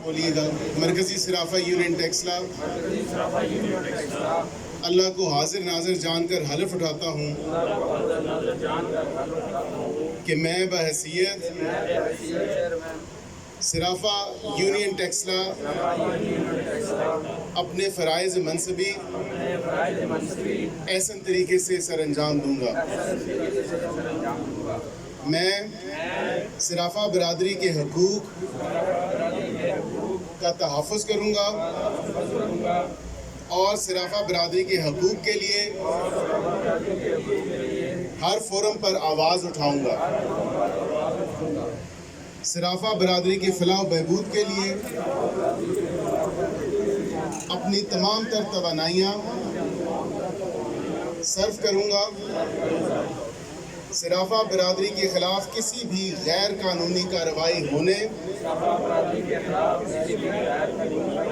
بولیے گا۔ مرکزی صرافہ یونین ٹیکسلا اللہ کو حاضر ناظر جان کر حلف اٹھاتا ہوں کہ میں بحیثیت صرافہ یونین ٹیکسلا اپنے فرائض منصبی احسن طریقے سے سر انجام دوں گا۔ میں صرافہ برادری کے حقوق کا تحفظ کروں گا اور صرافہ برادری کے حقوق کے لیے ہر فورم پر آواز اٹھاؤں گا۔ صرافہ برادری کی فلاح و بہبود کے لیے اپنی تمام تر توانائیاں صرف کروں گا۔ صرافہ برادری کے خلاف کسی بھی غیر قانونی کارروائی ہونے